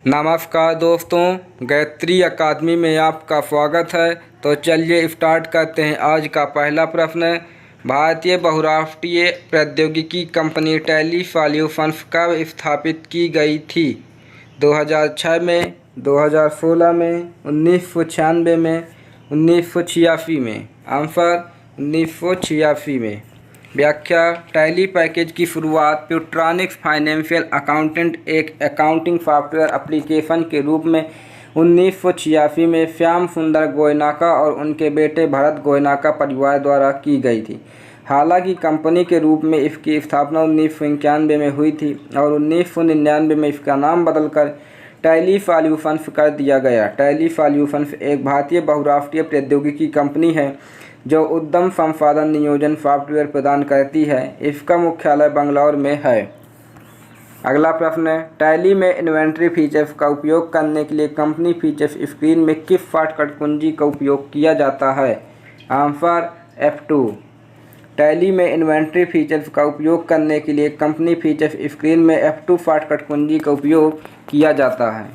नमस्कार दोस्तों, गायत्री अकादमी में आपका स्वागत है। तो चलिए स्टार्ट करते हैं। आज का पहला प्रश्न है, भारतीय बहुराष्ट्रीय प्रौद्योगिकी कंपनी टैली सॉल्यूशंस कब स्थापित की गई थी? 2006 में, 2016 में, 1996 में, 1986 में? आंसर 1986 में। व्याख्या, टैली पैकेज की शुरुआत प्यूट्रॉनिक्स फाइनेंशियल अकाउंटेंट एक अकाउंटिंग सॉफ्टवेयर एप्लीकेशन के रूप में 1986 में श्याम सुंदर गोयनाका और उनके बेटे भरत गोयनाका परिवार द्वारा की गई थी। हालांकि कंपनी के रूप में इसकी स्थापना 1991 में हुई थी और 1999 में इसका नाम बदलकर टैली सॉल्यूशंस कर दिया गया। टैली सॉल्यूशंस एक भारतीय बहुराष्ट्रीय प्रौद्योगिकी कंपनी है जो उद्यम संसाधन नियोजन सॉफ्टवेयर प्रदान करती है। इसका मुख्यालय बंगलौर में है। अगला प्रश्न है, टैली में इन्वेंट्री फीचर्स का उपयोग करने के लिए कंपनी फीचर्स स्क्रीन में किस शॉर्टकट कुंजी का उपयोग किया जाता है? Answer F2। टैली में इन्वेंट्री फीचर्स का उपयोग करने के लिए कंपनी फीचर्स स्क्रीन में F2 शॉर्टकट कुंजी का उपयोग किया जाता है।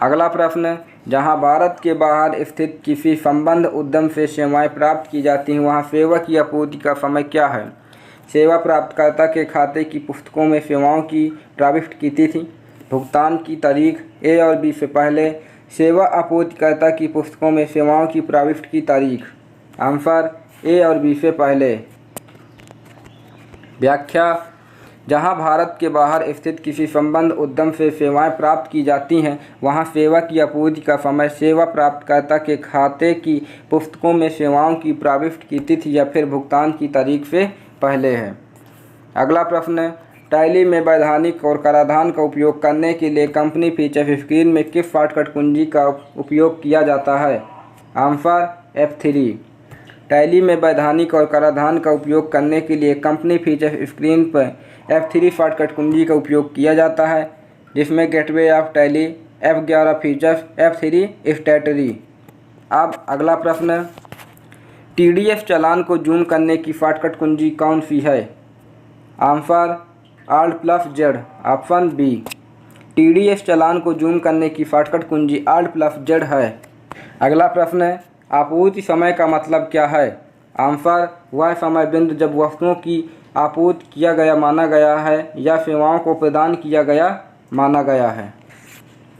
अगला प्रश्न, जहां भारत के बाहर स्थित किसी संबद्ध उद्यम से सेवाएं प्राप्त की जाती हैं, वहां सेवा की आपूर्ति का समय क्या है? सेवा प्राप्तकर्ता के खाते की पुस्तकों में सेवाओं की प्रविष्टि की तिथि, भुगतान की तारीख A और B से पहले, सेवा आपूर्तिकर्ता की पुस्तकों में सेवाओं की प्रविष्टि की तारीख। आंसर A और B से पहले। व्याख्या, जहां भारत के बाहर स्थित किसी संबद्ध उद्यम से सेवाएं प्राप्त की जाती हैं, वहां सेवा की आपूर्ति का समय सेवा प्राप्तकर्ता के खाते की पुस्तकों में सेवाओं की प्रविष्टि की तिथि या फिर भुगतान की तारीख से पहले है। अगला प्रश्न, टैली में वैधानिक और कराधान का उपयोग करने के लिए कंपनी फीचर स्क्रीन में किस शॉर्टकट कुंजी का उपयोग किया जाता है? Answer F3। टैली में वैधानिक और कराधान का उपयोग करने के लिए कंपनी फीचर स्क्रीन पर F3 शॉर्टकट कुंजी का उपयोग किया जाता है, जिसमें gateway of tally, F11 features, F3 statutory. अब अगला प्रश्न, TDS चालान को जूम करने की शॉर्टकट कुंजी कौन सी है? Answer Alt+Z, option B। TDS चालान को जूम करने की शॉर्टकट कुंजी Alt+Z है। अगला प्रश्न है, आपूर्ति समय का मतलब क्या है? आंसर वह समय बिंदु जब वस्तुओं की आपूर्ति किया गया माना गया है या सेवाओं को प्रदान किया गया माना गया है।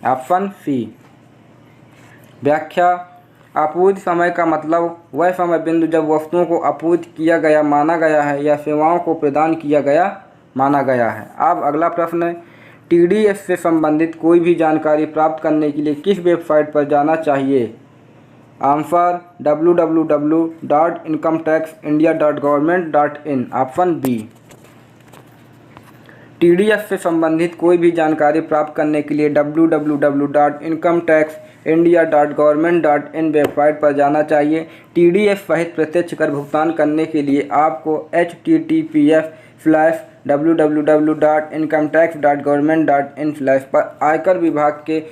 Option C। व्याख्या, आपूर्ति समय का मतलब वह समय बिंदु जब वस्तुओं को आपूर्ति किया गया माना गया है या सेवाओं को प्रदान किया गया माना गया है। अब अगला प्रश्न है, TDS से संबंधित कोई भी जानकारी प्राप्त करने के लिए किस वेबसाइट पर जाना चाहिए? Answer www.incometaxindia.government.in, option B। TDS से संबंधित कोई भी जानकारी प्राप्त करने के लिए www.incometaxindia.government.in वेबसाइट पर जाना चाहिए। TDS सहित प्रत्यक्ष कर भुगतान करने के लिए आपको https://www.incometax.government.in/ पर आयकर विभाग के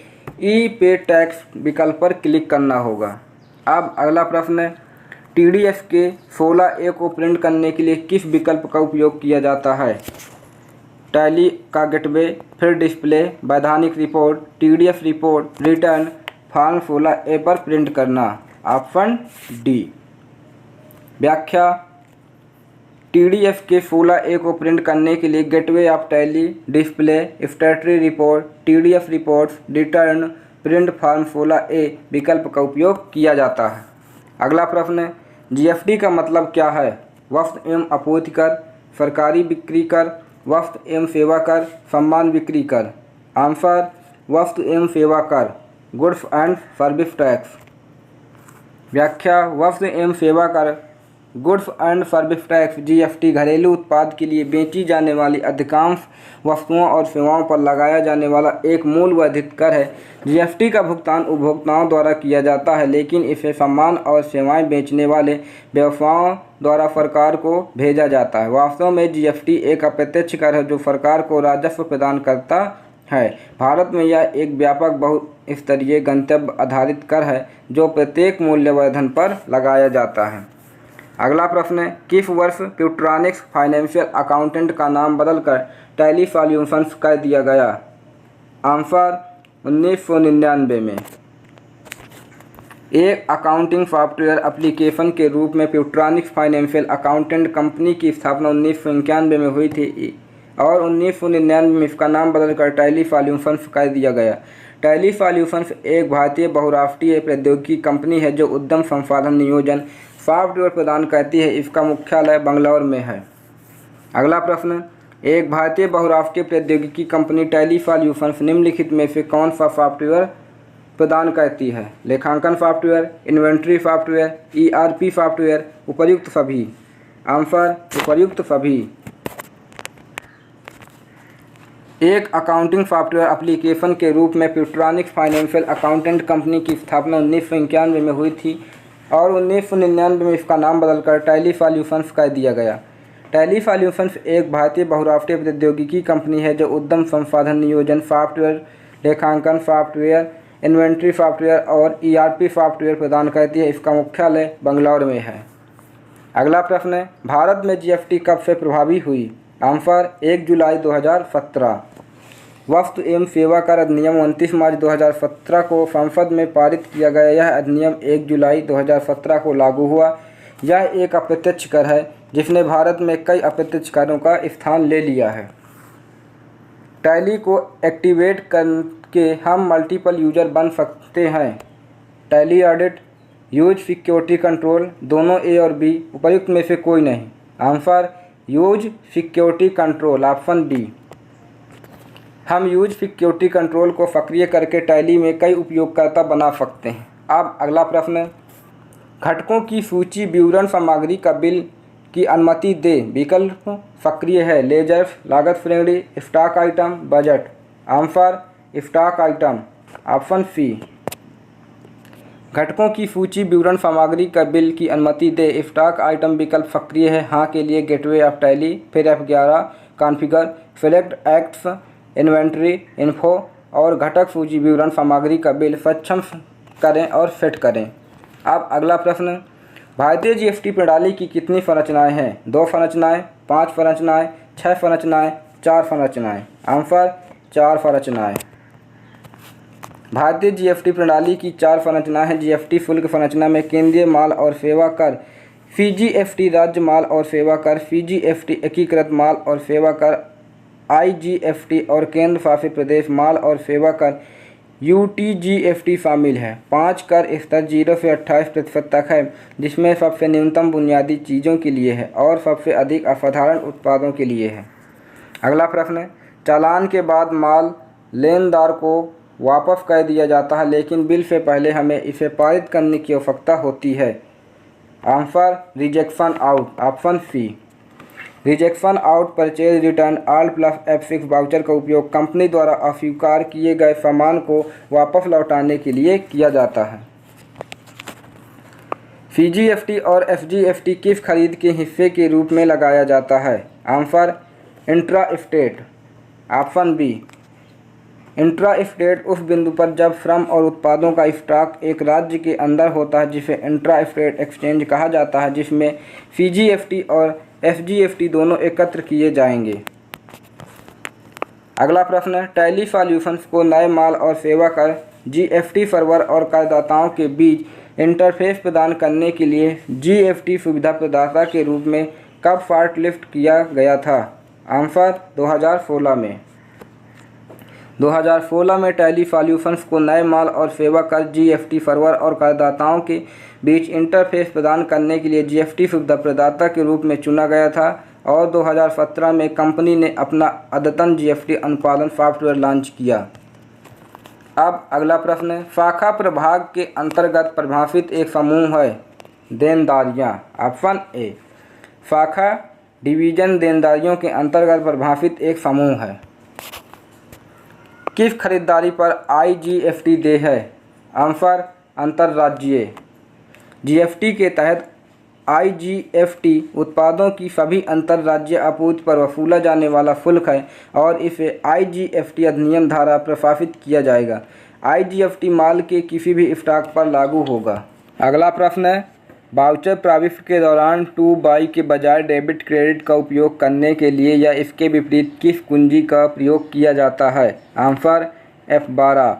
ई-पे टैक्स विकल्प पर क्लिक करना होगा। अब अगला प्रश्न है, TDS के 16A को प्रिंट करने के लिए किस विकल्प का उपयोग किया जाता है? टैली का गेटवे, फिर डिस्प्ले, वैधानिक report, TDS report, return, form 16A पर प्रिंट करना। Option D। व्याख्या, TDS के 16A को प्रिंट करने के लिए gateway of tally, display, statutory report, TDS reports, return, print form 16A विकल्प का उपयोग किया जाता है। अगला प्रश्न है, GST का मतलब क्या है? वस्तु एवं आपूर्ति कर, सरकारी बिक्री कर, वस्तु एवं सेवा कर, सम्मान बिक्री कर। आंसर वस्तु एवं सेवा कर, गुड्स एंड सर्विस टैक्स। व्याख्या, वस्तु एवं सेवा कर, goods and service tax GST घरेलू उत्पाद के लिए बेची जाने वाली अधिकांश वस्तुओं और सेवाओं पर लगाया जाने वाला एक मूल वर्धित कर है। GST का भुगतान उपभोक्ताओं द्वारा किया जाता है, लेकिन इसे सामान और सेवाएं बेचने वाले व्यवसायों द्वारा सरकार को भेजा जाता है। वास्तव में GST एक अप्रत्यक्ष कर है जो सरकार को राजस्व प्रदान करता है। भारत में यह एक व्यापक बहुस्तरीय गंतव्य आधारित कर है जो प्रत्येक मूल्यवर्धन पर लगाया जाता है। अगला प्रश्न है, किस वर्ष प्यूट्रॉनिक्स फाइनेंशियल अकाउंटेंट का नाम बदलकर टैली सॉल्यूशंस कर दिया गया? आंसर 1999 में। एक अकाउंटिंग सॉफ्टवेयर एप्लीकेशन के रूप में प्यूट्रॉनिक्स फाइनेंशियल अकाउंटेंट कंपनी की स्थापना 1991 में हुई थी और 1999 में इसका नाम बदलकर टैली सॉल्यूशंस कर दिया गया। टैली सॉल्यूशंस एक भारतीय बहुराष्ट्रीय प्रौद्योगिकी कंपनी है जो उद्यम संसाधन नियोजन सॉफ्टवेयर प्रदान करती है। इसका मुख्यालय बंगलौर में है। अगला प्रश्न, एक भारतीय बहुराष्ट्रीय प्रौद्योगिकी कंपनी टैली सॉल्यूशंस निम्नलिखित में से कौन सा सॉफ्टवेयर प्रदान करती है? लेखांकन software, inventory software, ERP software, उपर्युक्त सभी। आंसर उपर्युक्त सभी। एक अकाउंटिंग सॉफ्टवेयर एप्लीकेशन के रूप में प्यूट्रॉनिक्स फाइनेंशियल अकाउंटेंट कंपनी की स्थापना 1991 में हुई थी और 1999 में इसका नाम बदलकर टैली सॉल्यूशंस कर दिया गया। टैली सॉल्यूशंस एक भारतीय बहुराष्ट्रीय प्रौद्योगिकी कंपनी है जो उद्यम संसाधन नियोजन सॉफ्टवेयर, लेखांकन सॉफ्टवेयर, इन्वेंट्री सॉफ्टवेयर और ERP सॉफ्टवेयर प्रदान करती है। इसका मुख्यालय बंगलौर में है। अगला प्रश्न है, भारत में GST कब से प्रभावी हुई? आंसर 1 जुलाई 2017। वस्तु एवं सेवा कर अधिनियम 29 मार्च 2017 को संसद में पारित किया गया। यह अधिनियम 1 जुलाई 2017 को लागू हुआ। यह एक अप्रत्यक्ष कर है जिसने भारत में कई अप्रत्यक्ष करों का स्थान ले लिया है। टैली को एक्टिवेट करके हम मल्टीपल यूजर बन सकते हैं। Tally audit, use security control, दोनों A और B, उपर्युक्त में से कोई नहीं। Answer use security control, option B। हम यूज सिक्योरिटी कंट्रोल को सक्रिय करके टैली में कई उपयोगकर्ता बना सकते हैं। अब अगला प्रश्न, घटकों की सूची विवरण सामग्री का बिल की अनुमति दे विकल्प सक्रिय है। लेजर, लागत श्रेणी, stock item, budget. Answer stock item, option C। घटकों की सूची विवरण सामग्री का बिल की अनुमति दे स्टॉक आइटम विकल्प सक्रिय है। हाँ के लिए गेटवे ऑफ टैली, फिर F11 configure, select acts, inventory info और घटक सूची विवरण सामग्री का बिल सक्षम करें और सेट करें। अब अगला प्रश्न, भारतीय GST प्रणाली की कितनी संरचनाएं हैं? 2 संरचनाएं, 5 संरचनाएं, 6 संरचनाएं, 4 संरचनाएं। आंसर 4 संरचनाएं। भारतीय GST प्रणाली की 4 संरचनाएं हैं। GST शुल्क संरचना में केंद्रीय माल और सेवा कर, CGST राज्य माल और सेवा कर, CGST एकीकृत माल और सेवा कर, IGST और केंद्र शासित प्रदेश माल और सेवा कर, UTGST शामिल है। 5 कर स्तर 0 से 28% तक है, जिसमें सबसे न्यूनतम बुनियादी चीज़ों के लिए है और सबसे अधिक असाधारण उत्पादों के लिए है। अगला प्रश्न, चालान के बाद माल लेनदार को वापस कर दिया जाता है लेकिन बिल से पहले हमें इसे पारित करने की आवश्यकता होती है। Answer rejection out, option C। Rejection out purchase return ALT plus F6 voucher का उपयोग कंपनी द्वारा अस्वीकार किए गए सामान को वापस लौटाने के लिए किया जाता है। CGST और SGST किस खरीद के हिस्से के रूप में लगाया जाता है? Answer intra state, option B। Intra state उस बिंदु पर जब श्रम और उत्पादों का स्टॉक एक राज्य के अंदर होता है जिसे इंट्रा स्टेट एक्सचेंज कहा जाता है, जिसमें CGST और SGST दोनों एकत्र किए जाएंगे। अगला प्रश्न, टैली सॉल्यूशंस को नए माल और सेवा कर, GST सर्वर और करदाताओं के बीच इंटरफेस प्रदान करने के लिए GST सुविधा प्रदाता के रूप में कब शॉर्टलिस्ट किया गया था? आंसर 2016 में। 2016 में टैली सॉल्यूशंस को नए माल और सेवा कर, GST सर्वर और करदाताओं के बीच इंटरफेस प्रदान करने के लिए GST सुविधा प्रदाता के रूप में चुना गया था और 2017 में कंपनी ने अपना अद्यतन GST अनुपालन सॉफ्टवेयर लॉन्च किया। अब अगला प्रश्न, शाखा प्रभाग के अंतर्गत परिभाषित एक समूह है देनदारियाँ। Option A। शाखा डिवीजन देनदारियों के अंतर्गत परिभाषित एक समूह है। किस खरीदारी पर IGST देय है? आंसर अंतर्राज्यीय। GST के तहत IGST उत्पादों की सभी अंतर्राज्यीय आपूर्ति पर वसूला जाने वाला शुल्क है और इसे IGST अधिनियम द्वारा प्रशासित किया जाएगा। IGST माल के किसी भी स्टॉक पर लागू होगा। अगला प्रश्न है, वाउचर प्रविष्टि के दौरान टू बाई के बजाय डेबिट क्रेडिट का उपयोग करने के लिए या इसके विपरीत किस कुंजी का प्रयोग किया जाता है? Answer F12।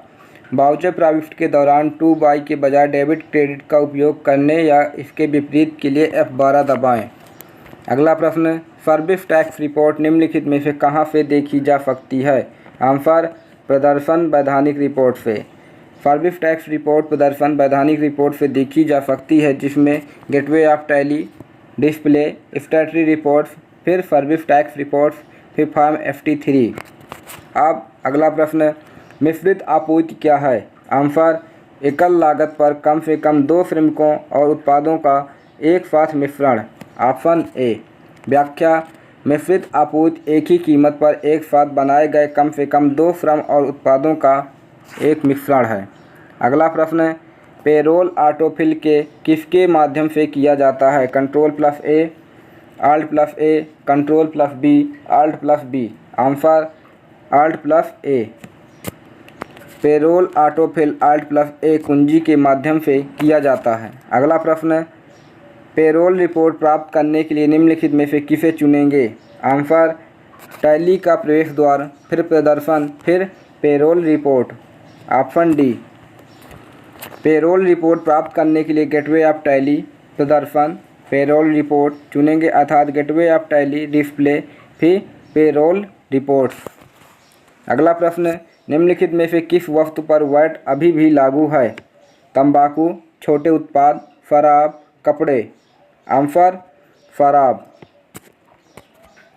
वाउचर प्रॉफिट के दौरान टू बाई के बजाय डेबिट क्रेडिट का उपयोग करने या इसके विपरीत के लिए F12 दबाएं। अगला प्रश्न, सर्विस टैक्स रिपोर्ट निम्नलिखित में से कहाँ से देखी जा सकती है? आंसर, प्रदर्शन वैधानिक रिपोर्ट से। सर्विस टैक्स रिपोर्ट प्रदर्शन वैधानिक रिपोर्ट से देखी जा सकती है, जिसमें gateway of tally, display, statutory reports, फिर सर्विस टैक्स रिपोर्ट्स, फिर फॉर्म FT3। अब अगला प्रश्न, मिश्रित आपूर्ति क्या है? आंसर, एकल लागत पर कम से कम 2 श्रमिकों और उत्पादों का एक साथ मिश्रण। Option A. व्याख्या, मिश्रित आपूर्ति एक ही कीमत पर एक साथ बनाए गए कम से कम 2 श्रम और उत्पादों का एक मिश्रण है। अगला प्रश्न, पेरोल ऑटोफिल के किसके माध्यम से किया जाता है? Ctrl+A, Alt+A, Ctrl+B, Alt+B। Answer, Alt+A। Payroll autofill Alt+A कुंजी के माध्यम से किया जाता है। अगला प्रश्न, पेरोल रिपोर्ट प्राप्त करने के लिए निम्नलिखित में से किसे चुनेंगे? आंसर, टैली का प्रवेश द्वार, फिर प्रदर्शन, फिर payroll report. Option D. Payroll report प्राप्त करने के लिए गेटवे ऑफ टैली, प्रदर्शन, पेरोल रिपोर्ट चुनेंगे, अर्थात गेटवे ऑफ टैली, डिस्प्ले, फिर पेरोल रिपोर्ट्स। अगला प्रश्न, निम्नलिखित में से किस वस्तु पर वैट अभी भी लागू है? तंबाकू, छोटे उत्पाद, शराब, कपड़े। आंसर, शराब।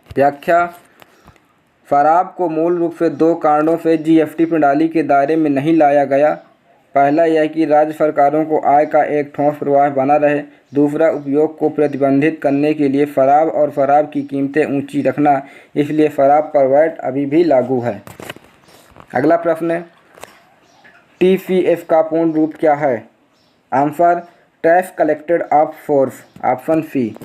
व्याख्या, शराब को मूल रूप से 2 कारणों से GST प्रणाली के दायरे में नहीं लाया गया। पहला यह कि राज्य सरकारों को आय का एक ठोस प्रवाह बना रहे। दूसरा, उपयोग को प्रतिबंधित करने के लिए शराब और शराब की कीमतें ऊंची रखना। इसलिए शराब पर वैट अभी भी लागू है। अगला प्रश्न, TCF का पूर्ण रूप क्या है? Answer, tax collected of source. Option C.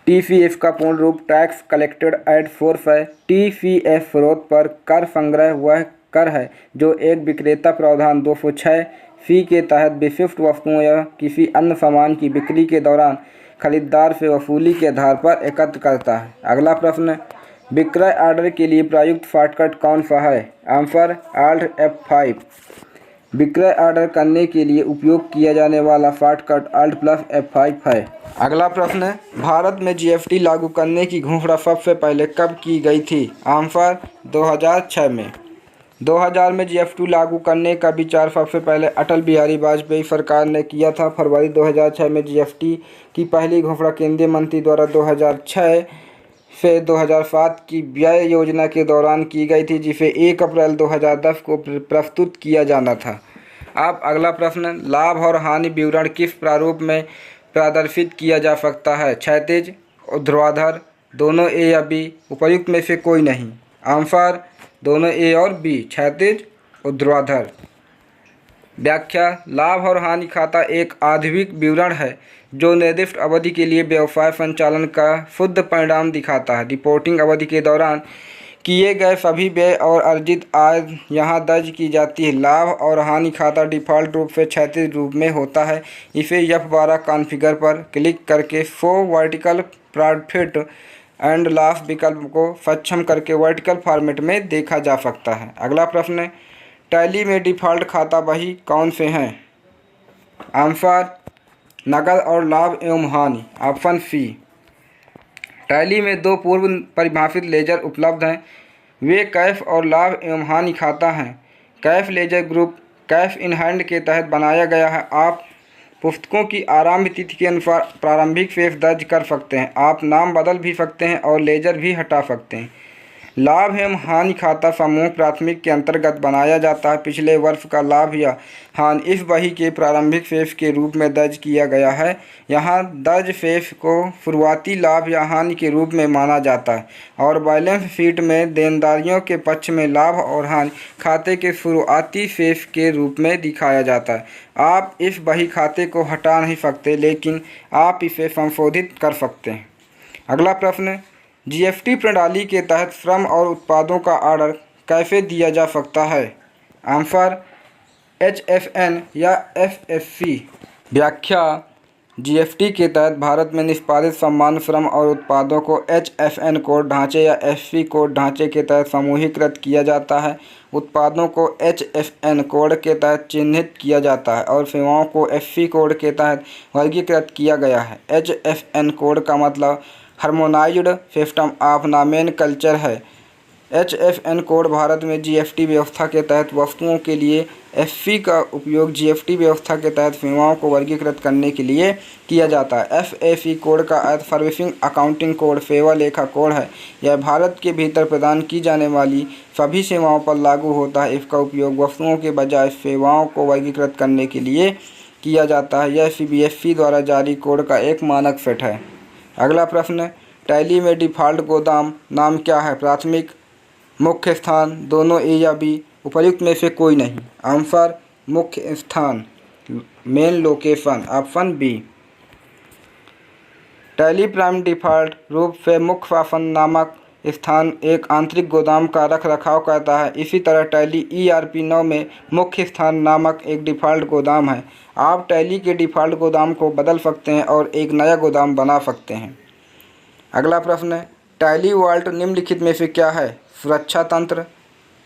TCF का पूर्ण रूप टैक्स कलेक्टेड एट सोर्स है। TCF स्रोत पर कर संग्रह वह कर है जो एक विक्रेता प्रावधान 206 सी के तहत विशिष्ट वस्तुओं या किसी अन्य सामान की बिक्री के दौरान खरीदार से वसूली के आधार पर एकत्र करता है। अगला प्रश्न, विक्रय ऑर्डर के लिए प्रयुक्त शॉर्टकट कौन सा है? Answer, Alt F5। विक्रय ऑर्डर करने के लिए उपयोग किया जाने वाला शॉर्टकट Alt+F5 है। अगला प्रश्न, भारत में GST लागू करने की घोषणा सबसे पहले कब की गई थी? आंसर, 2006 में। 2000 में GST लागू करने का विचार सबसे पहले अटल बिहारी वाजपेयी सरकार ने किया था। फरवरी 2006 में GST की पहली घोषणा केंद्रीय मंत्री द्वारा 2006 से 2007 की व्यय योजना के दौरान की गई थी, जिसे 1 अप्रैल 2010 को प्रस्तुत किया जाना था। अब अगला प्रश्न, लाभ और हानि विवरण किस प्रारूप में प्रदर्शित किया जा सकता है? क्षैतिज, ऊर्ध्वाधर, दोनों A या B, उपयुक्त में से कोई नहीं। आंसर, दोनों A और B, क्षैतिज, ऊर्ध्वाधर। व्याख्या, लाभ और हानि खाता एक आधिविक विवरण है जो निर्दिष्ट अवधि के लिए व्यवसाय संचालन का शुद्ध परिणाम दिखाता है। रिपोर्टिंग अवधि के दौरान किए गए सभी व्यय और अर्जित आय यहाँ दर्ज की जाती है। लाभ और हानि खाता डिफ़ॉल्ट रूप से क्षैतिज रूप में होता है। इसे F12 कॉन्फ़िगर पर क्लिक करके show vertical profit and loss विकल्प को सक्षम करके वर्टिकल फॉर्मेट में देखा जा सकता है। अगला प्रश्न, टैली में डिफ़ॉल्ट खाता बही कौन से हैं? आंसर, नकद और लाभ एवं हानि। Option C. टैली में 2 पूर्व परिभाषित लेजर उपलब्ध हैं। वे कैश और लाभ एवं हानि खाता हैं। Cash ledger group cash in hand के तहत बनाया गया है। आप पुस्तकों की आरंभ तिथि के अनुसार प्रारंभिक शेष दर्ज कर सकते हैं। आप नाम बदल भी सकते हैं और लेजर भी हटा सकते हैं। लाभ एवं हानि खाता समूह प्राथमिक के अंतर्गत बनाया जाता है। पिछले वर्ष का लाभ या हानि इस बही के प्रारंभिक शेष के रूप में दर्ज किया गया है। यहाँ दर्ज शेष को शुरुआती लाभ या हानि के रूप में माना जाता है और बैलेंस शीट में देनदारियों के पक्ष में लाभ और हानि खाते के शुरुआती शेष के रूप में दिखाया जाता है। आप इस बही खाते को हटा नहीं सकते, लेकिन आप इसे संशोधित कर सकते हैं। अगला प्रश्न, GST प्रणाली के तहत श्रम और उत्पादों का ऑर्डर कैसे दिया जा सकता है? आंसर, HFN या FSC। व्याख्या, जीएसटी के तहत भारत में निष्पादित सामान्य श्रम और उत्पादों को HFN कोड ढांचे या FP कोड ढांचे के तहत समूहीकृत किया जाता है। उत्पादों को HFN कोड के तहत चिन्हित किया जाता है और सेवाओं को FP कोड के तहत वर्गीकृत किया गया है। HFN कोड का मतलब हार्मोनाइज्ड सिस्टम ऑफ नॉमेनक्लेचर है। HFN कोड भारत में जीएसटी व्यवस्था के तहत वस्तुओं के लिए FP का उपयोग जीएसटी व्यवस्था के तहत सेवाओं को वर्गीकृत करने के लिए किया जाता है। FAC कोड का अर्थ सर्विसिंग अकाउंटिंग कोड सेवा लेखा कोड है। यह भारत के भीतर प्रदान की जाने वाली सभी सेवाओं पर लागू होता है। इसका उपयोग वस्तुओं के बजाय सेवाओं को वर्गीकृत करने के लिए किया जाता है। यह CBSE द्वारा जारी कोड का एक मानक सेट है। अगला प्रश्न, टैली में डिफ़ॉल्ट गोदाम नाम क्या है? प्राथमिक, मुख्य स्थान, दोनों A या B, उपर्युक्त में से कोई नहीं। आंसर मुख्य स्थान, main location, option B। Tally prime default रूप से मुख्य शासन नामक स्थान एक आंतरिक गोदाम का रखरखाव करता है। इसी तरह टैली ERP 9 में मुख्य स्थान नामक एक डिफ़ॉल्ट गोदाम है। आप टैली के डिफ़ॉल्ट गोदाम को बदल सकते हैं और एक नया गोदाम बना सकते हैं। अगला प्रश्न है, टैली वॉल्ट निम्नलिखित में से क्या है? सुरक्षा तंत्र,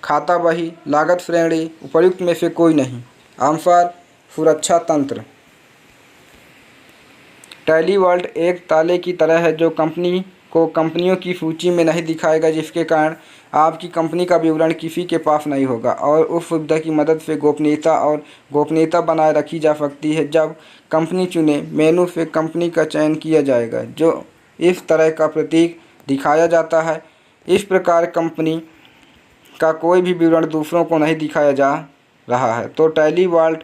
खाता बही, लागत श्रेणी, उपर्युक्त में से कोई नहीं। आंसर सुरक्षा तंत्र। टैली वॉल्ट एक ताले की तरह है जो कंपनी को कंपनियों की सूची में नहीं दिखाएगा, जिसके कारण आपकी कंपनी का विवरण किसी के पास नहीं होगा और उस सुविधा की मदद से गोपनीयता बनाए रखी जा सकती है। जब कंपनी चुने मेनू से कंपनी का चयन किया जाएगा जो इस तरह का प्रतीक दिखाया जाता है। इस प्रकार कंपनी का कोई भी विवरण दूसरों को नहीं दिखाया जा रहा है। तो टैली वॉल्ट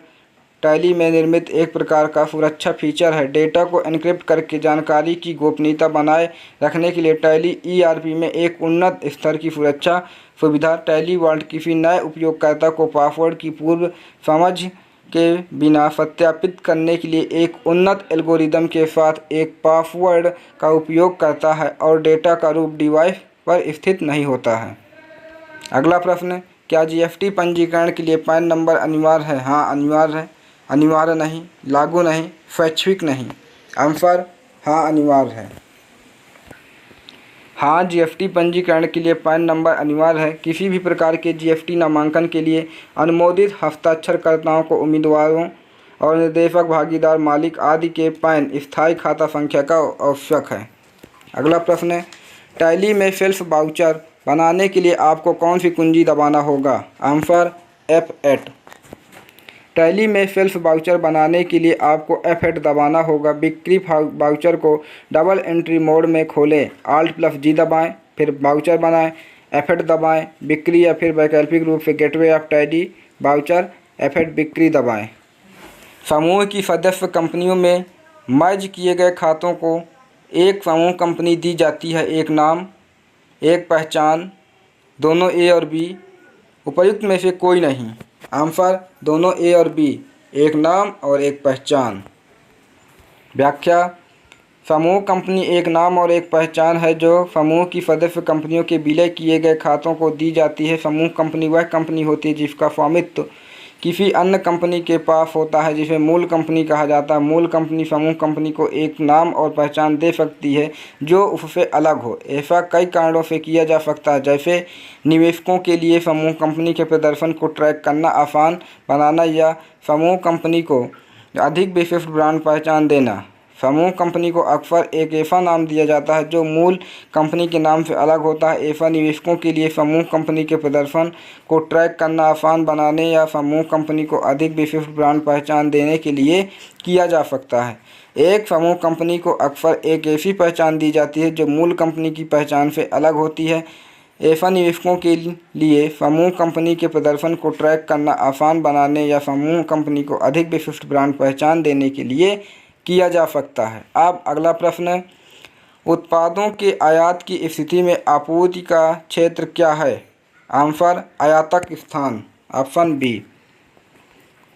टैली में निर्मित एक प्रकार का सुरक्षा फीचर है। डेटा को एन्क्रिप्ट करके जानकारी की गोपनीयता बनाए रखने के लिए टैली ERP में एक उन्नत स्तर की सुरक्षा सुविधा टैली वॉल्ट किसी नए उपयोगकर्ता को पासवर्ड की पूर्व समझ के बिना सत्यापित करने के लिए एक उन्नत एल्गोरिदम के साथ एक पासवर्ड का उपयोग करता है और डेटा का रूप डिवाइस पर स्थित नहीं होता है। अगला प्रश्न, क्या GST पंजीकरण के लिए पैन नंबर अनिवार्य है? हाँ, अनिवार्य है। अनिवार्य नहीं, लागू नहीं, स्वैच्छिक नहीं। आंसर हाँ, अनिवार्य है। हाँ, GST पंजीकरण के लिए पैन नंबर अनिवार्य है। किसी भी प्रकार के GST नामांकन के लिए अनुमोदित हस्ताक्षरकर्ताओं को उम्मीदवारों और निर्देशक, भागीदार, मालिक आदि के पैन स्थायी खाता संख्या का आवश्यक है। अगला प्रश्न है, टैली में सेल्स वाउचर बनाने के लिए आपको कौन सी कुंजी दबाना होगा? Answer F8। टैली में सेल्स वाउचर बनाने के लिए आपको F8 दबाना होगा। बिक्री वाउचर को डबल एंट्री मोड में खोलें, Alt+G दबाएं, फिर वाउचर बनाएं, F8 दबाएं, बिक्री या फिर वैकल्पिक रूप से gateway of tally voucher F8 बिक्री दबाएं। समूह की सदस्य कंपनियों में मर्ज किए गए खातों को एक समूह कंपनी दी जाती है। एक नाम, एक पहचान, दोनों A और B, उपर्युक्त में से कोई नहीं। आंसर दोनों A और B, एक नाम और एक पहचान। व्याख्या, समूह कंपनी एक नाम और एक पहचान है जो समूह की सदस्य कंपनियों के विलय किए गए खातों को दी जाती है। समूह कंपनी वह कंपनी होती है जिसका स्वामित्व किसी अन्य कंपनी के पास होता है, जिसे मूल कंपनी कहा जाता है। मूल कंपनी समूह कंपनी को एक नाम और पहचान दे सकती है जो उससे अलग हो। ऐसा कई कारणों से किया जा सकता है, जैसे निवेशकों के लिए समूह कंपनी के प्रदर्शन को ट्रैक करना आसान बनाना या समूह कंपनी को अधिक विशिष्ट ब्रांड पहचान देना। समूह कंपनी को अक्सर एक ऐसा नाम दिया जाता है जो मूल कंपनी के नाम से अलग होता है। ऐसा निवेशकों के लिए समूह कंपनी के प्रदर्शन को ट्रैक करना आसान बनाने या समूह कंपनी को अधिक विशिष्ट ब्रांड पहचान देने के लिए किया जा सकता है। एक समूह कंपनी को अक्सर एक ऐसी पहचान दी जाती है जो मूल कंपनी की पहचान से अलग होती है। ऐसा निवेशकों के लिए समूह कंपनी के प्रदर्शन को ट्रैक करना आसान बनाने या समूह कंपनी को अधिक विशिष्ट ब्रांड पहचान देने के लिए किया जा सकता है। अब अगला प्रश्न है, उत्पादों के आयात की स्थिति में आपूर्ति का क्षेत्र क्या है? आंसर आयातक स्थान, ऑप्शन B।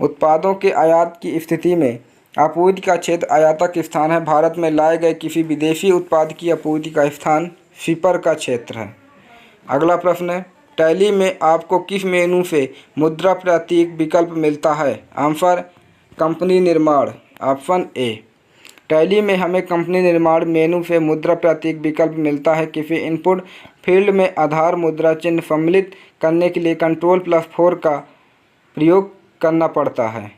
उत्पादों के आयात की स्थिति में आपूर्ति का क्षेत्र आयातक स्थान है। भारत में लाए गए किसी विदेशी उत्पाद की आपूर्ति का स्थान शिपर का क्षेत्र है। अगला प्रश्न है, टैली में आपको किस मेनू से मुद्रा प्रतीक विकल्प मिलता है? आंसर कंपनी निर्माण, ऑप्शन A। टैली में हमें कंपनी निर्माण मेनू से मुद्रा प्रतीक विकल्प मिलता है। किसी इनपुट फील्ड में आधार मुद्रा चिन्ह सम्मिलित करने के लिए Ctrl+4 का प्रयोग करना पड़ता है।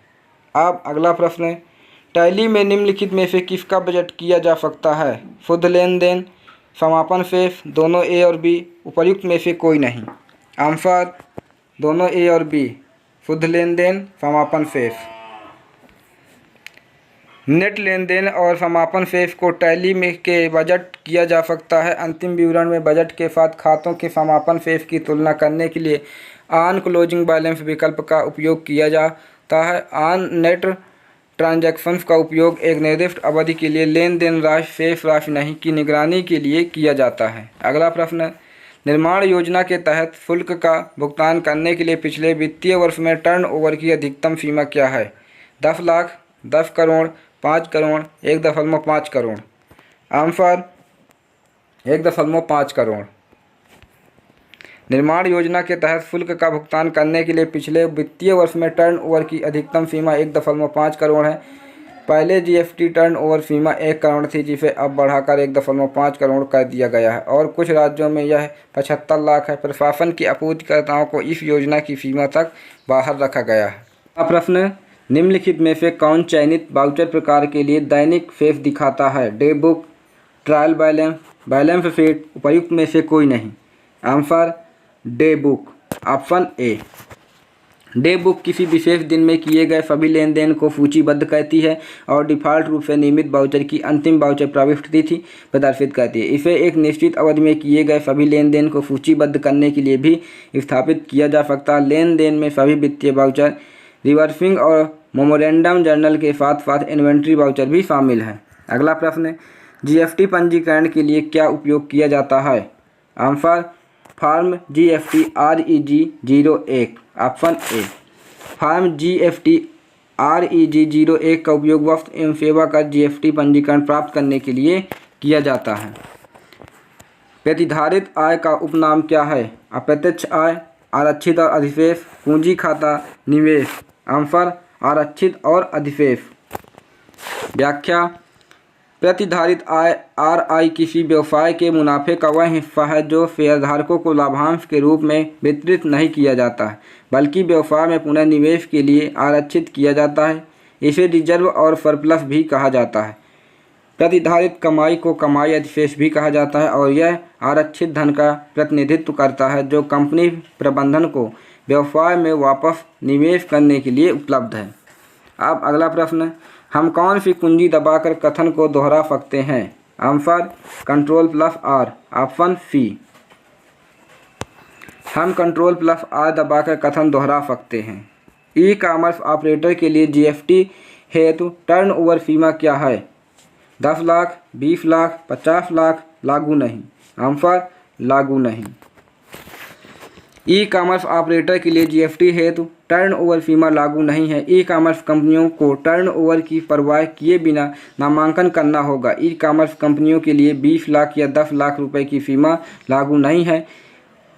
अब अगला प्रश्न है, टैली में निम्नलिखित में से किसका बजट किया जा सकता है? शुद्ध लेन देन, समापन शेष, दोनों ए और बी, उपर्युक्त में से कोई नहीं। आंसर दोनों ए और बी, शुद्ध लेन देन, समापन शेष। नेट लेन देन और समापन शेष को टैली में के बजट किया जा सकता है। अंतिम विवरण में बजट के साथ खातों के समापन शेष की तुलना करने के लिए ऑन क्लोजिंग बैलेंस विकल्प का उपयोग किया जाता है। ऑन नेट ट्रांजैक्शंस का उपयोग एक निर्दिष्ट अवधि के लिए लेन देन राशि शेष राशि नहीं की निगरानी के लिए किया जाता है। अगला प्रश्न, निर्माण योजना के तहत शुल्क का भुगतान करने के लिए पिछले वित्तीय वर्ष में टर्नओवर की अधिकतम सीमा क्या है? 10 लाख, 10 करोड़, 5 करोड़, 1.5 करोड़। आंसर 1.5 करोड़। निर्माण योजना के तहत शुल्क का भुगतान करने के लिए पिछले वित्तीय वर्ष में टर्नओवर की अधिकतम सीमा 1.5 करोड़ है। पहले जीएसटी टर्नओवर सीमा 1 करोड़ थी, जिसे अब बढ़ाकर 1.5 करोड़ कर दिया गया है और कुछ राज्यों में यह 75 लाख है। प्रशासन की आपूर्तिकर्ताओं को इस योजना की सीमा तक बाहर रखा गया है। अब प्रश्न, निम्नलिखित में से कौन चयनित वाउचर प्रकार के लिए दैनिक शेष दिखाता है? Day book, trial balance, balance sheet, उपर्युक्त में से कोई नहीं। Answer day book, option A. Day book किसी विशेष दिन में किए गए सभी लेन देन को सूचीबद्ध करती है और डिफ़ॉल्ट रूप से नियमित वाउचर की अंतिम वाउचर प्रविष्टि तिथि प्रदर्शित करती है। इसे एक निश्चित अवधि में किए गए सभी लेन देन को सूचीबद्ध करने के लिए भी स्थापित किया जा सकता है। लेन देन में सभी वित्तीय वाउचर, रिवर्सिंग और मेमोरेंडम जर्नल के साथ साथ इन्वेंट्री वाउचर भी शामिल है। अगला प्रश्न, जीएसटी पंजीकरण के लिए क्या उपयोग किया जाता है? Answer form GST REG 01, option A. Form GST REG 01 का उपयोग वस्तु एवं सेवा कर जीएसटी पंजीकरण प्राप्त करने के लिए किया जाता है। प्रतिधारित आय का उपनाम क्या है? अप्रत्यक्ष आय, आरक्षित और अधिशेष, पूंजी खाता, निवेश। आंसर आरक्षित और अधिशेष। व्याख्या, प्रतिधारित आय RI किसी व्यवसाय के मुनाफे का वह हिस्सा है जो शेयरधारकों को लाभांश के रूप में वितरित नहीं किया जाता है, बल्कि व्यवसाय में पुनर्निवेश के लिए आरक्षित किया जाता है। इसे रिजर्व और सरप्लस भी कहा जाता है। प्रतिधारित कमाई को कमाई अधिशेष भी कहा जाता है और यह आरक्षित धन का प्रतिनिधित्व करता है जो कंपनी प्रबंधन को व्यवसाय में वापस निवेश करने के लिए उपलब्ध है। अब अगला प्रश्न, हम कौन सी कुंजी दबाकर कथन को दोहरा सकते हैं? Answer Ctrl+R, option C. हम Ctrl+R दबाकर कथन दोहरा सकते हैं। ई कॉमर्स ऑपरेटर के लिए जीएसटी हेतु टर्नओवर सीमा क्या है? 10 लाख, 20 लाख, 50 लाख, लागू नहीं। आंसर लागू नहीं। ई कॉमर्स ऑपरेटर के लिए जीएसटी हेतु टर्नओवर सीमा लागू नहीं है। ई कॉमर्स कंपनियों को टर्नओवर की परवाह किए बिना नामांकन करना होगा। ई कॉमर्स कंपनियों के लिए 20 लाख या 10 लाख रुपए की सीमा लागू नहीं है।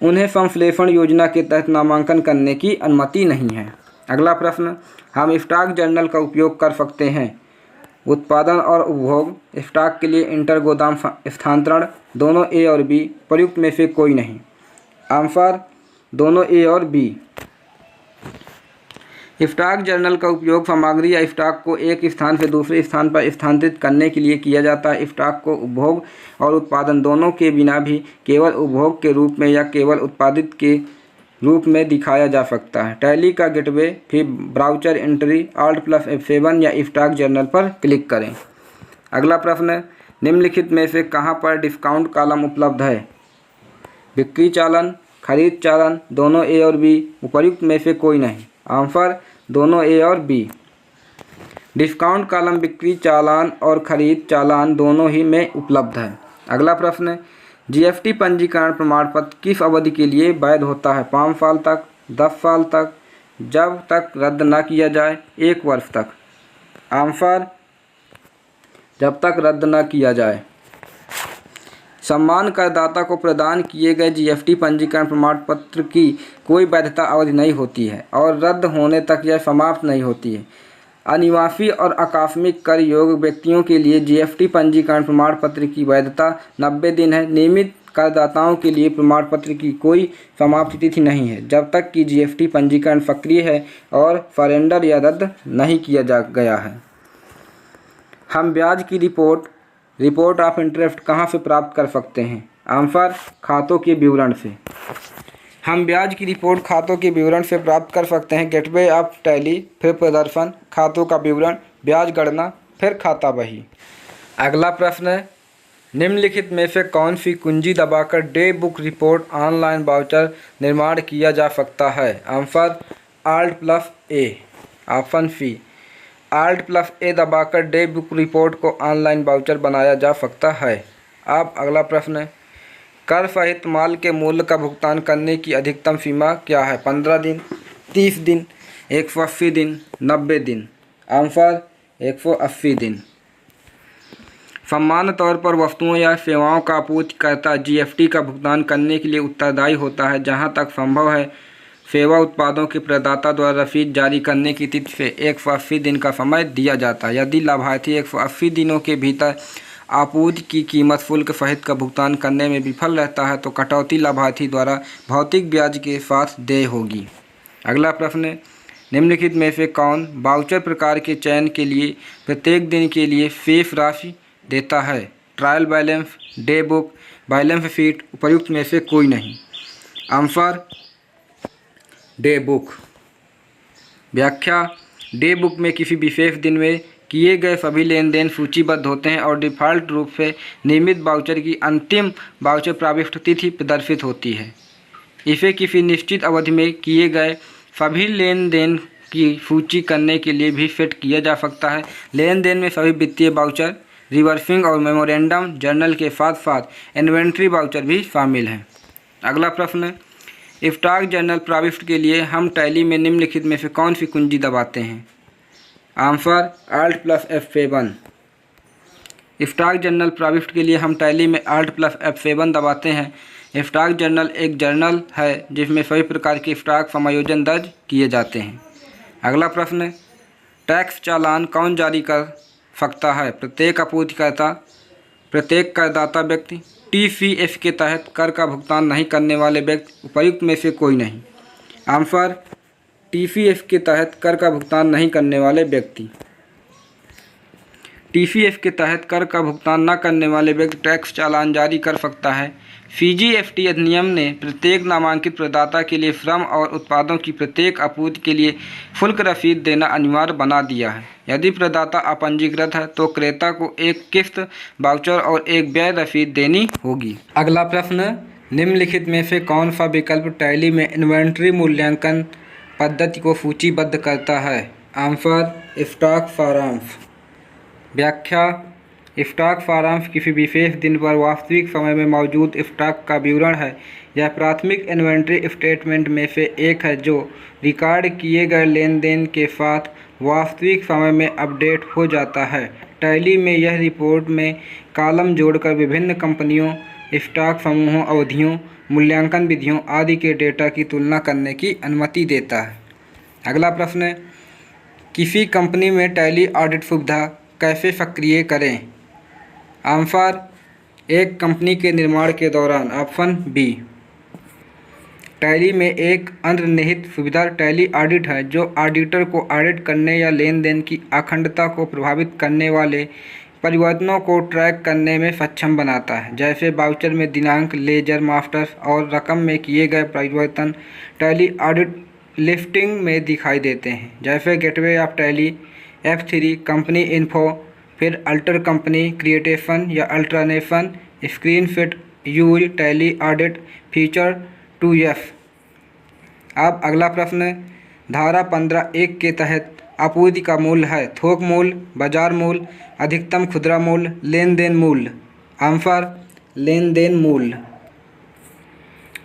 उन्हें संश्लेषण योजना के तहत नामांकन करने की अनुमति नहीं है। अगला प्रश्न, हम स्टॉक जर्नल का उपयोग कर सकते हैं। उत्पादन और उपभोग, स्टॉक के लिए इंटर गोदाम स्थानांतरण, दोनों ए और बी, प्रयुक्त में से कोई नहीं। आंसर दोनों ए और बी। स्टॉक जर्नल का उपयोग सामग्री या स्टॉक को एक स्थान से दूसरे स्थान पर स्थानांतरित करने के लिए किया जाता है। स्टॉक को उपभोग और उत्पादन दोनों के बिना भी केवल उपभोग के रूप में या केवल उत्पादित के रूप में दिखाया जा सकता है। टैली का गेटवे, फिर ब्राउचर एंट्री, Alt+F7 या स्टॉक जर्नल पर क्लिक करें। अगला प्रश्न, निम्नलिखित में से कहाँ पर डिस्काउंट कॉलम उपलब्ध है? बिक्री चालान, खरीद चालान, दोनों ए और बी, उपर्युक्त में से कोई नहीं। आंसर दोनों ए और बी। डिस्काउंट कॉलम बिक्री चालान और खरीद चालान दोनों ही में उपलब्ध है। अगला प्रश्न, जीएसटी पंजीकरण प्रमाण पत्र किस अवधि के लिए वैध होता है? 5 साल तक, 10 साल तक, जब तक रद्द न किया जाए, 1 वर्ष तक। आंसर जब तक रद्द न किया जाए। सम्मान करदाता को प्रदान किए गए जीएसटी पंजीकरण प्रमाण पत्र की कोई वैधता अवधि नहीं होती है और रद्द होने तक यह समाप्त नहीं होती है। अनिवासी और अकास्मिक कर योग्य व्यक्तियों के लिए जीएसटी पंजीकरण प्रमाण पत्र की वैधता 90 दिन है। नियमित करदाताओं के लिए प्रमाण पत्र की कोई समाप्ति तिथि नहीं है जब तक कि जीएसटी पंजीकरण सक्रिय है और सरेंडर या रद्द नहीं किया जा गया है। हम ब्याज की रिपोर्ट ऑफ इंटरेस्ट कहाँ से प्राप्त कर सकते हैं? आंसर, खातों के विवरण से। हम ब्याज की रिपोर्ट खातों के विवरण से प्राप्त कर सकते हैं। गेटवे ऑफ टैली, फिर प्रदर्शन, खातों का विवरण, ब्याज गणना, फिर खाता बही। अगला प्रश्न है, निम्नलिखित में से कौन सी कुंजी दबाकर day book report online voucher निर्माण किया जा सकता है? Answer, Alt+A। Option C, Alt+A दबाकर डे बुक रिपोर्ट को ऑनलाइन वाउचर बनाया जा सकता है। अब अगला प्रश्न है, कर सहित माल के मूल्य का भुगतान करने की अधिकतम सीमा क्या है? 15 दिन, 30 दिन, 180 दिन, 90 दिन। आंसर, 180 दिन। सामान्य तौर पर वस्तुओं या सेवाओं का आपूर्तिकर्ता जीएसटी का भुगतान करने के लिए उत्तरदायी होता है। जहां तक संभव है, सेवा उत्पादों के प्रदाता द्वारा रसीद जारी करने की तिथि से 180 दिन का समय दिया जाता है। यदि लाभार्थी 180 दिनों के भीतर आपूर्ति की कीमत शुल्क सहित का भुगतान करने में विफल रहता है तो कटौती लाभार्थी द्वारा भौतिक ब्याज के साथ देय होगी। अगला प्रश्न है, निम्नलिखित में से कौन वाउचर प्रकार के चयन के लिए प्रत्येक दिन के लिए शेष राशि देता है? Trial balance, day book, balance sheet, उपर्युक्त में से कोई नहीं। Answer, day book. व्याख्या, डे बुक में किसी विशेष दिन में किए गए सभी लेन देन सूचीबद्ध होते हैं और डिफ़ॉल्ट रूप से नियमित वाउचर की अंतिम वाउचर प्रविष्टि तिथि प्रदर्शित होती है। इसे किसी निश्चित अवधि में किए गए सभी लेन देन की सूची करने के लिए भी सेट किया जा सकता है। लेन देन में सभी वित्तीय वाउचर, रिवर्सिंग और मेमोरेंडम जर्नल के साथ साथ इन्वेंट्री वाउचर भी शामिल हैं। अगला प्रश्न है, स्टॉक जर्नल प्रविष्टि के लिए हम टैली में निम्नलिखित में से कौन सी कुंजी दबाते हैं? Answer, Alt+F7। स्टॉक जर्नल प्रविष्टि के लिए हम टैली में Alt+F7 दबाते हैं। स्टॉक जर्नल एक जर्नल है जिसमें सभी प्रकार के स्टॉक समायोजन दर्ज किए जाते हैं। अगला प्रश्न है, टैक्स चालान कौन जारी कर सकता है? प्रत्येक आपूर्तिकर्ता, प्रत्येक करदाता व्यक्ति, टीसीएस के तहत कर का भुगतान नहीं करने वाले व्यक्ति, उपर्युक्त में से कोई नहीं। आंसर, टीसीएस के तहत कर का भुगतान नहीं करने वाले व्यक्ति। टीसीएस के तहत कर का भुगतान न करने वाले व्यक्ति टैक्स चालान जारी कर सकता है। सीजीएसटी अधिनियम ने प्रत्येक नामांकित प्रदाता के लिए श्रम और उत्पादों की प्रत्येक आपूर्ति के लिए शुल्क रसीद देना अनिवार्य बना दिया है। यदि प्रदाता अपंजीकृत है तो क्रेता को एक किस्त वाउचर और एक व्यय रसीद देनी होगी। अगला प्रश्न, निम्नलिखित में से कौन सा विकल्प टैली में इन्वेंट्री मूल्यांकन पद्धति को सूचीबद्ध करता है? आंसर, स्टॉक सारांश। व्याख्या, स्टॉक सारांश किसी विशेष दिन पर वास्तविक समय में मौजूद स्टॉक का विवरण है। यह प्राथमिक इन्वेंट्री स्टेटमेंट में से एक है जो रिकॉर्ड किए गए लेन देन के साथ वास्तविक समय में अपडेट हो जाता है। टैली में यह रिपोर्ट में कॉलम जोड़कर विभिन्न कंपनियों, स्टॉक समूहों, अवधियों, मूल्यांकन विधियों आदि के डेटा की तुलना करने की अनुमति देता है। अगला प्रश्न है, किसी कंपनी में टैली ऑडिट सुविधा कैसे सक्रिय करें? आंसर, एक कंपनी के निर्माण के दौरान। Option B. टैली में एक अंतर्निहित सुविधा टैली ऑडिट है जो ऑडिटर को ऑडिट करने या लेन देन की अखंडता को प्रभावित करने वाले परिवर्तनों को ट्रैक करने में सक्षम बनाता है। जैसे वाउचर में दिनांक, लेजर मास्टर्स और रकम में किए गए परिवर्तन टैली ऑडिट लिस्टिंग में दिखाई देते हैं। जैसे gateway of Tally, F3, company info, फिर अल्टर कंपनी क्रिएटेशन या alteration, screen fit use Tally audit feature 2F। अब अगला प्रश्न है, धारा 15(1) के तहत आपूर्ति का मूल्य है थोक मूल्य, बाजार मूल्य, अधिकतम खुदरा मूल्य, लेन देन मूल्य। आंसर, लेन देन मूल्य।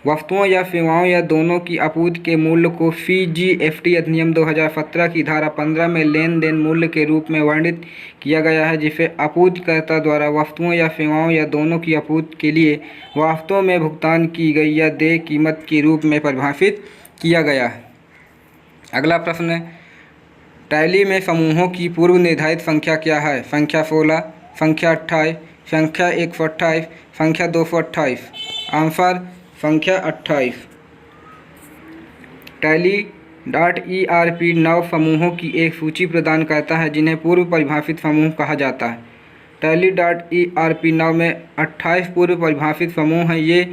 वस्तुओं या सेवाओं या दोनों की आपूर्ति के मूल्य को सीजीएसटी अधिनियम 2017 की धारा 15 में लेन देन मूल्य के रूप में वर्णित किया गया है, जिसे आपूर्तिकर्ता द्वारा वस्तुओं या सेवाओं या दोनों की आपूर्ति के लिए वास्तव में भुगतान की गई या देय कीमत के रूप में परिभाषित किया गया है। अगला प्रश्न है, टैली में समूहों की पूर्व निर्धारित संख्या क्या है? संख्या 16, संख्या 28, संख्या 128, संख्या 228। आंसर संख्या 28। Tally.ERP 9 समूहों की एक सूची प्रदान करता है जिन्हें पूर्व परिभाषित समूह कहा जाता है। Tally.ERP 9 में 28 पूर्व परिभाषित समूह हैं। ये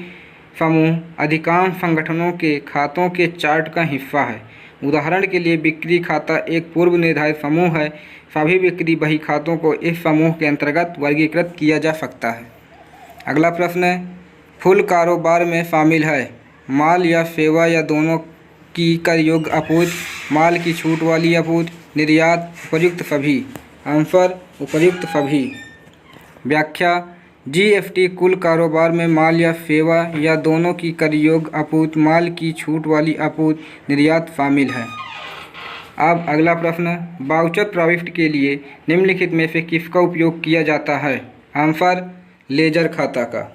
समूह अधिकांश संगठनों के खातों के चार्ट का हिस्सा है। उदाहरण के लिए बिक्री खाता एक पूर्व निर्धारित समूह है। सभी बिक्री बही खातों को इस समूह के अंतर्गत वर्गीकृत किया जा सकता है। अगला प्रश्न है, फुल कारोबार में शामिल है माल या सेवा या दोनों की कर योग्य आपूर्ति, माल की छूट वाली आपूर्ति, निर्यात, उपयुक्त सभी। आंसर उपयुक्त सभी। व्याख्या, जीएसटी कुल कारोबार में माल या सेवा या दोनों की कर योग्य आपूर्ति, माल की छूट वाली आपूर्ति, निर्यात शामिल है। अब अगला प्रश्न, वाउचर प्रविष्टि के लिए निम्नलिखित में से किसका उपयोग किया जाता है? आंसर लेजर खाता का।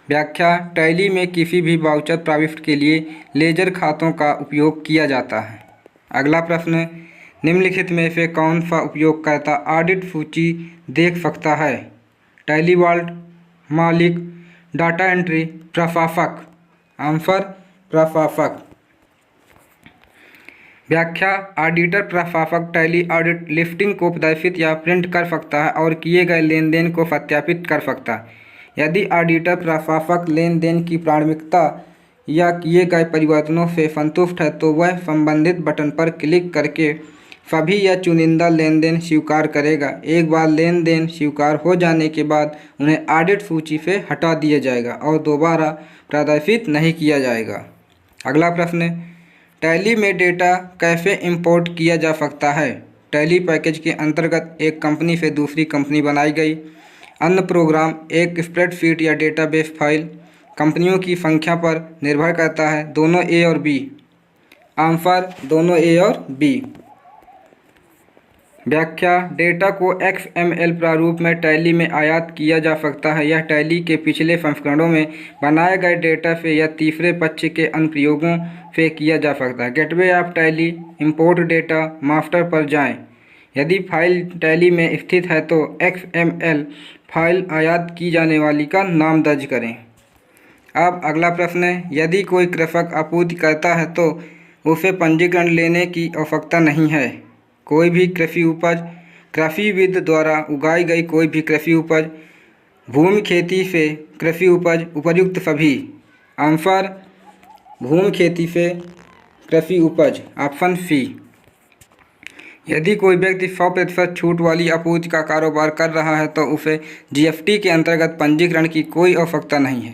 व्याख्या, टैली में किसी भी वाउचर प्रविष्टि के लिए लेजर खातों का उपयोग किया जाता है। अगला प्रश्न, निम्नलिखित में से कौन सा उपयोगकर्ता ऑडिट सूची देख सकता है? टैली वॉल्ट, मालिक, डाटा एंट्री, प्रशासक। आंसर प्रशासक। व्याख्या, ऑडिटर प्रशासक टैली ऑडिट लिस्टिंग को प्रदर्शित या प्रिंट कर सकता है और किए गए लेन देन को सत्यापित कर सकता है। यदि ऑडिटर प्रशासक लेन देन की प्राथमिकता या किए गए परिवर्तनों से संतुष्ट है तो वह संबंधित बटन पर क्लिक करके सभी या चुनिंदा लेन देन स्वीकार करेगा। एक बार लेन देन स्वीकार हो जाने के बाद उन्हें ऑडिट सूची से हटा दिया जाएगा और दोबारा प्रदर्शित नहीं किया जाएगा। अगला प्रश्न, टैली में डेटा कैसे इंपोर्ट किया जा सकता है? टैली पैकेज के अंतर्गत एक कंपनी से दूसरी कंपनी बनाई गई अन्य प्रोग्राम एक स्प्रेडशीट या डेटाबेस फाइल कंपनियों की संख्या पर निर्भर करता है। दोनों ए और बी। आंसर दोनों ए और बी। व्याख्या, डेटा को XML प्रारूप में टैली में आयात किया जा सकता है। यह टैली के पिछले संस्करणों में बनाए गए डेटा से या तीसरे पक्ष के अनुप्रयोगों से किया जा सकता है। Gateway of tally import data master पर जाएं। यदि फाइल टैली में स्थित है तो XML फाइल आयात की जाने वाली का नाम दर्ज करें। अब अगला प्रश्न है, यदि कोई कृषक आपूर्ति करता है तो उसे पंजीकरण लेने की आवश्यकता नहीं है। कोई भी कृषि उपज, कृषिविद द्वारा उगाई गई कोई भी कृषि उपज, भूमि खेती से कृषि उपज, उपयुक्त सभी। आंसर भूमि खेती से कृषि उपज। Option C. यदि कोई व्यक्ति 100% छूट वाली आपूर्ति का कारोबार कर रहा है तो उसे जीएसटी के अंतर्गत पंजीकरण की कोई आवश्यकता नहीं है।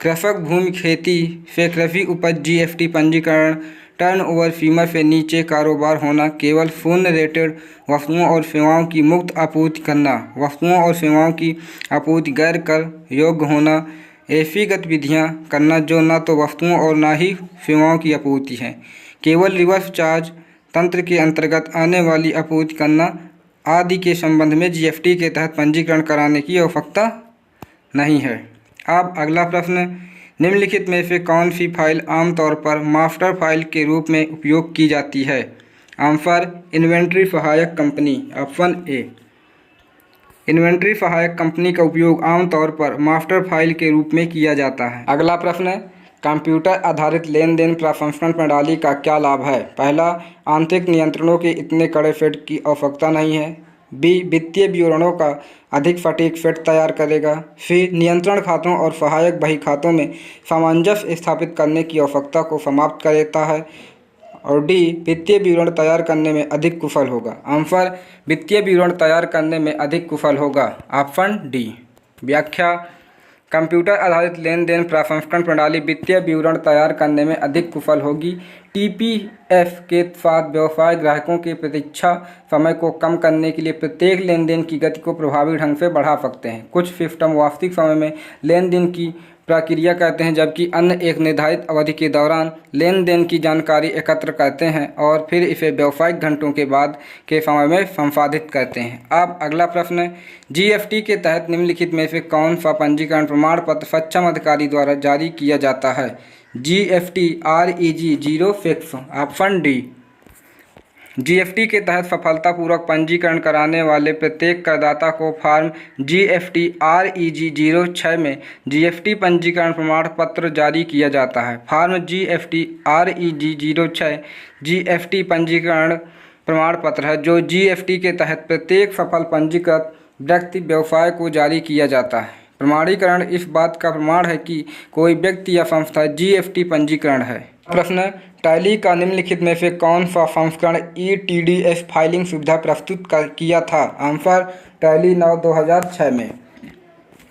कृषक भूमि खेती से कृषि उपज जीएसटी पंजीकरण, टर्नओवर सीमा से नीचे कारोबार होना, केवल शून्य रेटेड वस्तुओं और सेवाओं की मुक्त आपूर्ति करना, वस्तुओं और सेवाओं की आपूर्ति गैर कर योग्य होना, ऐसी गतिविधियां करना जो न तो वस्तुओं और न ही सेवाओं की आपूर्ति है, केवल रिवर्स चार्ज तंत्र के अंतर्गत आने वाली आपूर्ति करना आदि के संबंध में जीएसटी के तहत पंजीकरण कराने की आवश्यकता नहीं है। अब अगला प्रश्न, निम्नलिखित में से कौन सी फाइल आमतौर पर मास्टर फाइल के रूप में उपयोग की जाती है? आंसर इन्वेंट्री सहायक कंपनी। Option A. इन्वेंट्री सहायक कंपनी का उपयोग आमतौर पर मास्टर फाइल के रूप में किया जाता है। अगला प्रश्न, कंप्यूटर आधारित लेन देन प्रसंस्करण प्रणाली का क्या लाभ है? पहला, आंतरिक नियंत्रणों के इतने कड़े सेट की आवश्यकता नहीं है। बी, वित्तीय विवरणों का अधिक सटीक सेट तैयार करेगा। सी, नियंत्रण खातों और सहायक बही खातों में सामंजस्य स्थापित करने की आवश्यकता को समाप्त कर देता है। और डी, वित्तीय विवरण तैयार करने में अधिक कुशल होगा। आंसर वित्तीय विवरण तैयार करने में अधिक कुशल होगा। Option D. व्याख्या, कंप्यूटर आधारित लेन देन प्रसंस्करण प्रणाली वित्तीय विवरण तैयार करने में अधिक कुशल होगी। टीपीएस के साथ व्यवसाय ग्राहकों के प्रतीक्षा समय को कम करने के लिए प्रत्येक लेन देन की गति को प्रभावी ढंग से बढ़ा सकते हैं। कुछ सिस्टम वास्तविक समय में लेन देन की प्रक्रिया करते हैं जबकि अन्य एक निर्धारित अवधि के दौरान लेन देन की जानकारी एकत्र करते हैं और फिर इसे व्यावसायिक घंटों के बाद के समय में संसाधित करते हैं। अब अगला प्रश्न, जीएसटी के तहत निम्नलिखित में से कौन सा पंजीकरण प्रमाण पत्र सक्षम अधिकारी द्वारा जारी किया जाता है? GST REG 06। Option D. GST के तहत सफलतापूर्वक पंजीकरण कराने वाले प्रत्येक करदाता को फॉर्म GST REG 06 में जीएसटी पंजीकरण प्रमाण पत्र जारी किया जाता है। फॉर्म GST REG 06 जीएसटी पंजीकरण प्रमाण पत्र है जो जीएसटी के तहत प्रत्येक सफल पंजीकृत व्यक्ति व्यवसाय को जारी किया जाता है। प्रमाणीकरण इस बात का प्रमाण है कि कोई व्यक्ति या संस्था जीएसटी पंजीकरण है। प्रश्न, टैली का निम्नलिखित में से कौन सा संस्करण ETDS फाइलिंग सुविधा प्रस्तुत किया था? आंसर, टैली 9 2006 में।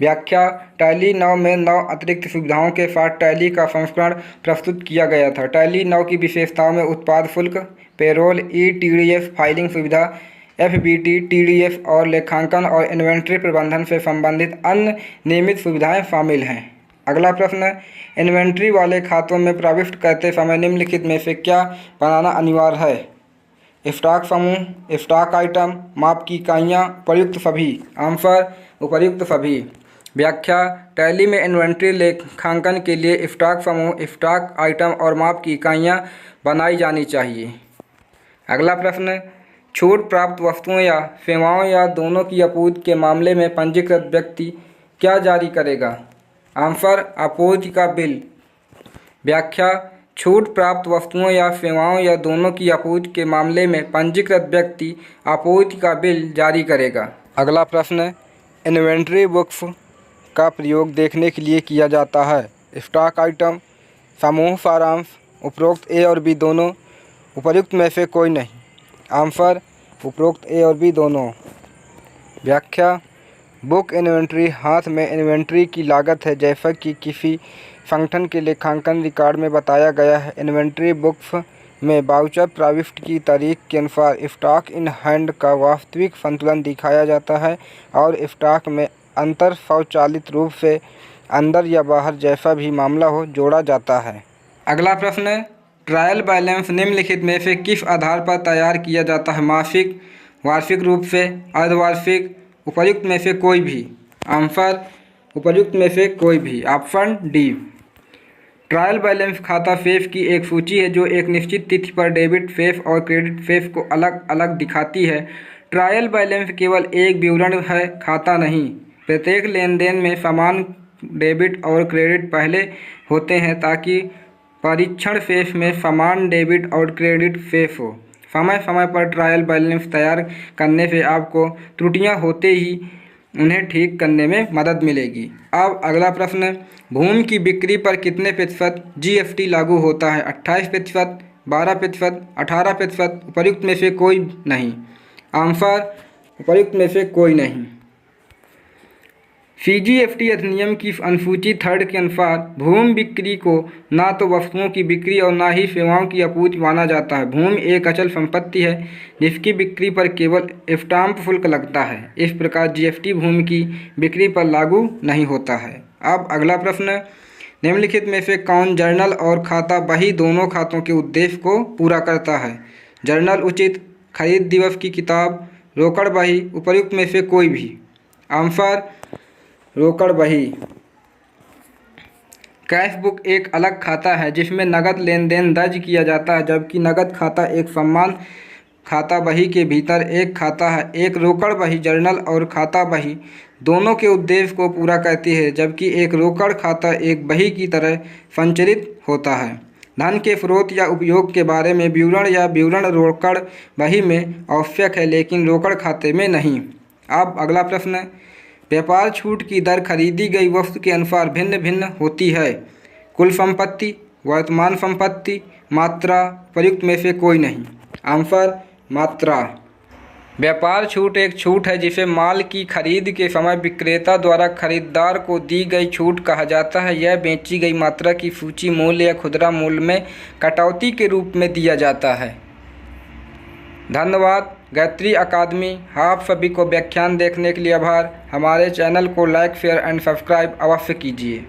व्याख्या, टैली 9 में 9 अतिरिक्त सुविधाओं के साथ टैली का संस्करण प्रस्तुत किया गया था। टैली 9 की विशेषताओं में उत्पाद शुल्क, पेरोल, ETDS फाइलिंग सुविधा, FBT, TDS और लेखांकन और इन्वेंट्री प्रबंधन से संबंधित अन्य नियमित सुविधाएं शामिल हैं। अगला प्रश्न, इन्वेंट्री वाले खातों में प्रविष्ट करते समय निम्नलिखित में से क्या बनाना अनिवार्य है? स्टॉक समूह, स्टॉक आइटम, माप की इकाइयाँ, उपर्युक्त सभी। आंसर, उपर्युक्त सभी। व्याख्या, टैली में इन्वेंट्री लेखांकन के लिए स्टॉक समूह, स्टॉक आइटम और माप की इकाइयाँ बनाई जानी चाहिए। अगला प्रश्न, छूट प्राप्त वस्तुओं या सेवाओं या दोनों की आपूर्ति के मामले में पंजीकृत व्यक्ति क्या जारी करेगा? आंसर, आपूर्ति का बिल। व्याख्या, छूट प्राप्त वस्तुओं या सेवाओं या दोनों की आपूर्ति के मामले में पंजीकृत व्यक्ति आपूर्ति का बिल जारी करेगा। अगला प्रश्न, इन्वेंट्री बुक्स का प्रयोग देखने के लिए किया जाता है। स्टॉक आइटम, समूह सारांश, उपरोक्त ए और बी दोनों, उपर्युक्त में से कोई नहीं। आंसर, उपरोक्त ए और बी दोनों। व्याख्या, बुक इन्वेंट्री हाथ में इन्वेंट्री की लागत है जैसा कि किसी संगठन के लेखांकन रिकॉर्ड में बताया गया है। इन्वेंट्री बुक्स में वाउचर प्रविष्ट की तारीख के अनुसार स्टॉक इन हैंड का वास्तविक संतुलन दिखाया जाता है और स्टॉक में अंतर स्वचालित रूप से अंदर या बाहर जैसा भी मामला हो जोड़ा जाता है। अगला प्रश्न, ट्रायल बैलेंस निम्नलिखित में से किस आधार पर तैयार किया जाता है? मासिक, वार्षिक रूप से, अर्धवार्षिक, उपर्युक्त में से कोई भी। आंसर, उपर्युक्त में से कोई भी। Option D. ट्रायल बैलेंस खाता शेष की एक सूची है जो एक निश्चित तिथि पर डेबिट शेष और क्रेडिट शेष को अलग अलग दिखाती है। ट्रायल बैलेंस केवल एक विवरण है, खाता नहीं। प्रत्येक लेन देन में समान डेबिट और क्रेडिट पहले होते हैं ताकि परीक्षण शेष में समान डेबिट और क्रेडिट शेष हो। समय समय पर ट्रायल बैलेंस तैयार करने से आपको त्रुटियां होते ही उन्हें ठीक करने में मदद मिलेगी। अब अगला प्रश्न, भूमि की बिक्री पर कितने प्रतिशत जीएसटी लागू होता है? 28%, 12%, 18%, उपर्युक्त में से कोई नहीं। आंसर, उपर्युक्त में से कोई नहीं। CGST अधिनियम की अनुसूची 3 के अनुसार भूमि बिक्री को ना तो वस्तुओं की बिक्री और ना ही सेवाओं की आपूर्ति माना जाता है। भूमि एक अचल संपत्ति है जिसकी बिक्री पर केवल स्टाम्प शुल्क लगता है। इस प्रकार GST भूमि की बिक्री पर लागू नहीं होता है। अब अगला प्रश्न, निम्नलिखित में से कौन जर्नल और खाता बही दोनों खातों के उद्देश्य को पूरा करता है? जर्नल उचित, खरीद दिवस की किताब, रोकड़ बही, उपर्युक्त में से कोई भी। आंसर, रोकड़ बही। कैश बुक एक अलग खाता है जिसमें नकद लेन देन दर्ज किया जाता है, जबकि नकद खाता एक सम्मान खाता बही के भीतर एक खाता है। एक रोकड़ बही जर्नल और खाता बही दोनों के उद्देश्य को पूरा करती है, जबकि एक रोकड़ खाता एक बही की तरह संचालित होता है। धन के स्रोत या उपयोग के बारे में विवरण या विवरण रोकड़ बही में आवश्यक है लेकिन रोकड़ खाते में नहीं। अब अगला प्रश्न, व्यापार छूट की दर खरीदी गई वस्तु के अनुसार भिन्न भिन्न होती है। कुल संपत्ति, वर्तमान संपत्ति, मात्रा, उपर्युक्त में से कोई नहीं। आंसर, मात्रा। व्यापार छूट एक छूट है जिसे माल की खरीद के समय विक्रेता द्वारा खरीदार को दी गई छूट कहा जाता है। यह बेची गई मात्रा की सूची मूल्य या खुदरा मूल्य में कटौती के रूप में दिया जाता है। धन्यवाद। गायत्री अकादमी, आप सभी को व्याख्यान देखने के लिए आभार। हमारे चैनल को लाइक, शेयर एंड सब्सक्राइब अवश्य कीजिए।